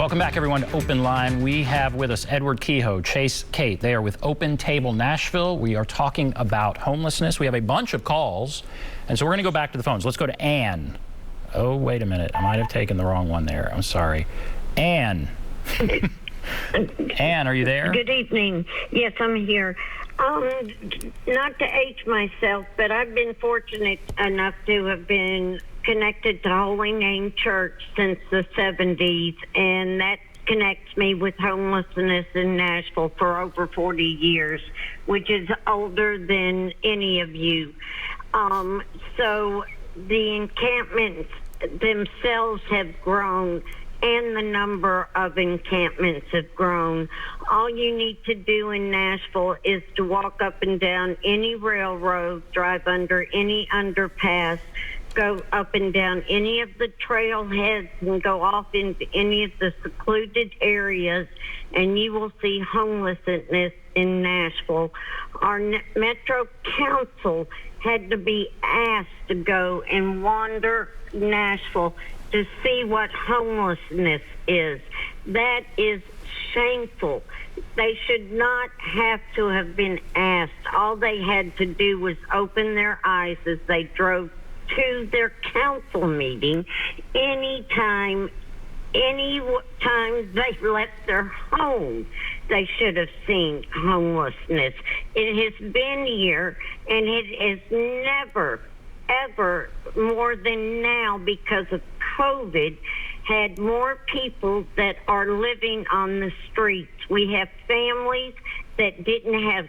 Welcome back, everyone, to OpenLine. We have with us Edward Kehoe, Chase, Cate. They are with Open Table Nashville. We are talking about homelessness. We have a bunch of calls, and so we're going to go back to the phones. Let's go to Ann. Oh, wait a minute. I might have taken the wrong one there. I'm sorry. Ann. Ann, are you there? Good evening. Yes, I'm here. Not to age myself, but I've been fortunate enough to have been connected to Holy Name Church since the 70s, and that connects me with homelessness in Nashville for over 40 years, which is older than any of you. So the encampments themselves have grown, and the number of encampments have grown. All you need to do in Nashville is to walk up and down any railroad, drive under any underpass, go up and down any of the trailheads, and go off into any of the secluded areas, and you will see homelessness in Nashville. Our Metro Council had to be asked to go and wander Nashville to see what homelessness is. That is shameful. They should not have to have been asked. All they had to do was open their eyes as they drove to their council meeting anytime they left their home. They should have seen homelessness. It has been here, and it has never, ever, more than now because of COVID, had more people that are living on the streets. We have families that didn't have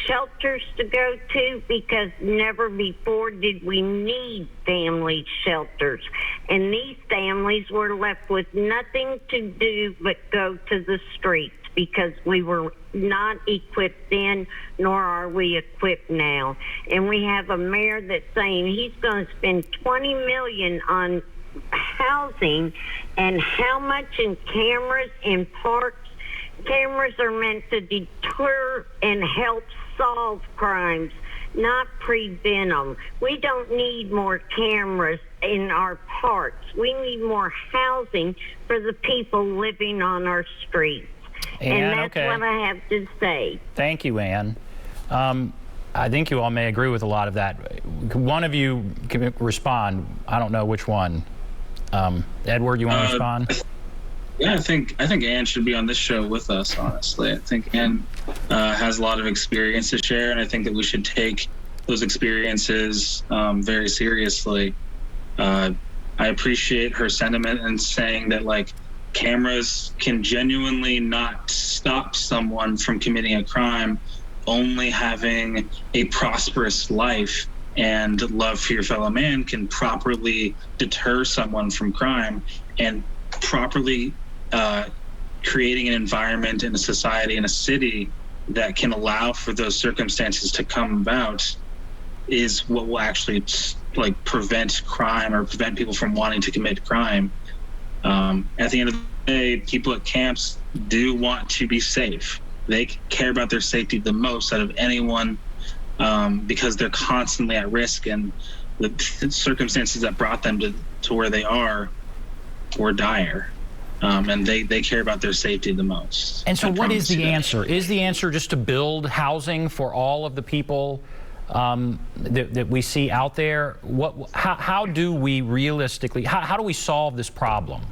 shelters to go to because never before did we need family shelters. And these families were left with nothing to do but go to the streets because we were not equipped then, nor are we equipped now. And we have a mayor that's saying he's going to spend $20 million on housing, and how much in cameras in parks. Cameras are meant to deter and help solve crimes, not prevent them. We don't need more cameras in our parks. We need more housing for the people living on our streets. And that's okay. what I have to say. Thank you, Ann. I think you all may agree with a lot of that. One of you can respond. I don't know which one. Edward, you want to respond? Yeah, I think Ann should be on this show with us, honestly. I think Ann has a lot of experience to share, and I think that we should take those experiences very seriously. I appreciate her sentiment in saying that, like, cameras can genuinely not stop someone from committing a crime. Only having a prosperous life and love for your fellow man can properly deter someone from crime, and properly creating an environment in a society, in a city that can allow for those circumstances to come about is what will actually prevent crime or prevent people from wanting to commit crime. At the end of the day, people at camps do want to be safe. They care about their safety the most out of anyone because they're constantly at risk, and the circumstances that brought them to where they are were dire. And they care about their safety the most. And so what is the answer? Is the answer just to build housing for all of the people that we see out there? How do we realistically, how do we solve this problem?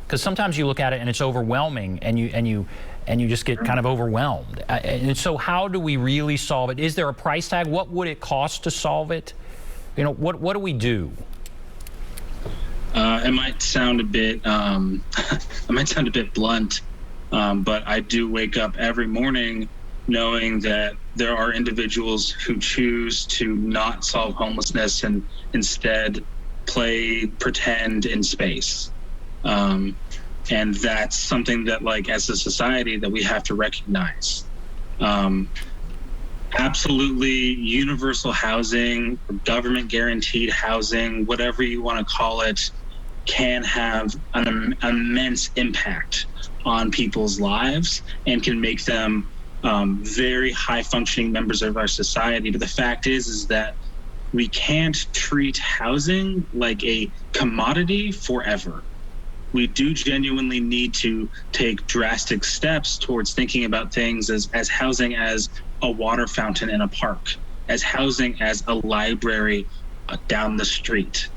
Because sometimes you look at it and it's overwhelming, and you just get kind of overwhelmed. And so how do we really solve it? Is there a price tag? What would it cost to solve it? You know, what do we do? It might sound a bit blunt, but I do wake up every morning knowing that there are individuals who choose to not solve homelessness and instead pretend in space. And that's something that, like, as a society, that we have to recognize. Absolutely, universal housing, government guaranteed housing, whatever you want to call it, can have an immense impact on people's lives and can make them very high functioning members of our society. But the fact is that we can't treat housing like a commodity forever. we do genuinely need to take drastic steps towards thinking about things as housing as a water fountain in a park, as housing as a library down the street.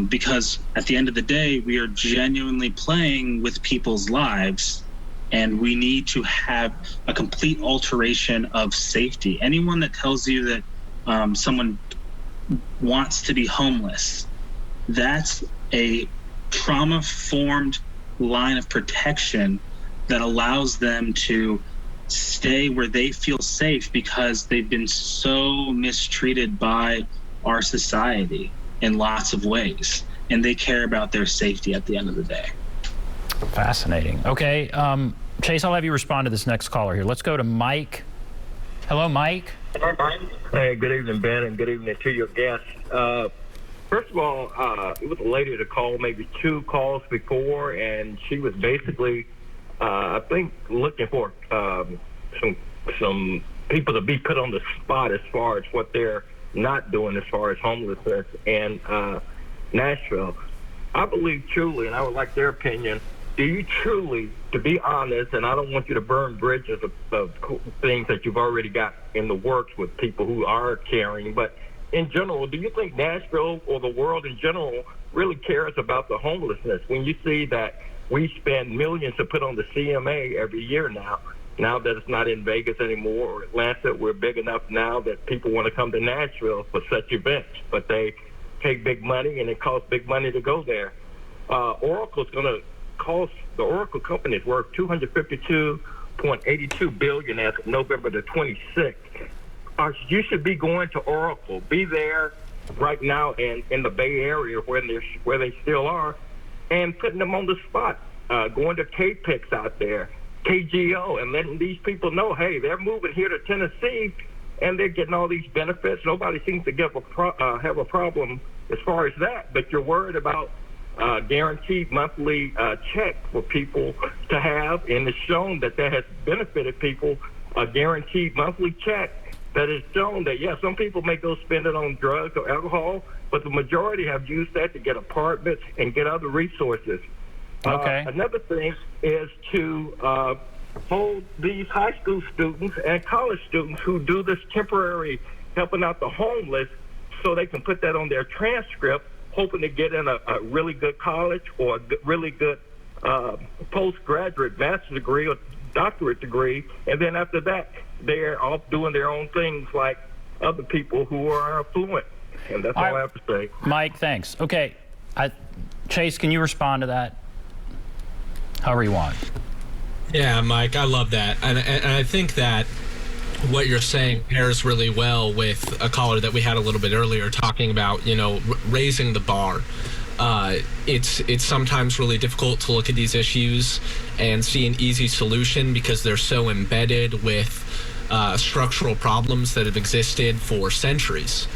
Because at the end of the day, we are genuinely playing with people's lives, and we need to have a complete alteration of safety. Anyone that tells you that someone wants to be homeless, that's a trauma-formed line of protection that allows them to stay where they feel safe because they've been so mistreated by our society in lots of ways, and they care about their safety at the end of the day. Fascinating. Okay, Chase, I'll have you respond to this next caller here. Let's go to Mike. Hello, Mike. Hey, good evening, Ben, and good evening to your guests. First of all, it was a lady that called maybe 2 calls before, and she was basically, I think, looking for some people to be put on the spot as far as what they're not doing as far as homelessness in Nashville. I believe truly, and I would like their opinion, do you truly, to be honest, and I don't want you to burn bridges of things that you've already got in the works with people who are caring, but in general, do you think Nashville or the world in general really cares about the homelessness? When you see that we spend millions to put on the CMA every year now that it's not in Vegas anymore or Atlanta, we're big enough now that people want to come to Nashville for such events, but they take big money and it costs big money to go there. Oracle's going to cost, the Oracle company is worth $252.82 billion as of November the 26th. You should be going to Oracle. Be there right now in the Bay Area where they still are, and putting them on the spot. Going to Cate out there, KGO, and letting these people know, hey, they're moving here to Tennessee, and they're getting all these benefits. Nobody seems to have a problem as far as that, but you're worried about guaranteed monthly check for people to have, and it's shown that has benefited people, a guaranteed monthly check that has shown that, yeah, some people may go spend it on drugs or alcohol, but the majority have used that to get apartments and get other resources. Okay. Another thing is to hold these high school students and college students who do this temporary helping out the homeless so they can put that on their transcript, hoping to get in a really good college or a really good postgraduate master's degree or doctorate degree, and then after that, they're off doing their own things like other people who are affluent. And that's all I have to say. Mike, thanks. Okay. Chase, can you respond to that? However you want. Yeah, Mike, I love that. And I think that what you're saying pairs really well with a caller that we had a little bit earlier talking about, raising the bar. It's sometimes really difficult to look at these issues and see an easy solution because they're so embedded with structural problems that have existed for centuries.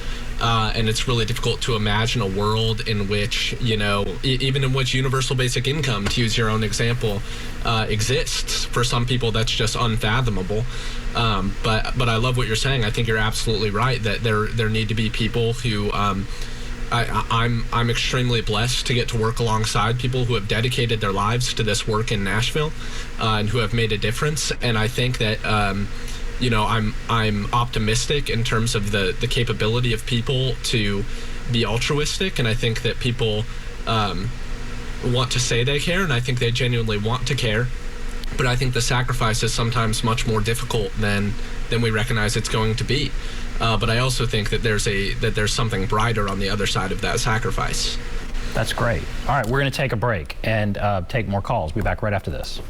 And it's really difficult to imagine a world in which, even in which universal basic income, to use your own example, exists. For some people, that's just unfathomable. But I love what you're saying. I think you're absolutely right that there need to be people who I'm extremely blessed to get to work alongside people who have dedicated their lives to this work in Nashville and who have made a difference. And I think that I'm optimistic in terms of the capability of people to be altruistic, and I think that people want to say they care, and I think they genuinely want to care. But I think the sacrifice is sometimes much more difficult than we recognize it's going to be. But I also think that there's something brighter on the other side of that sacrifice. That's great. All right, we're going to take a break and take more calls. We'll be back right after this.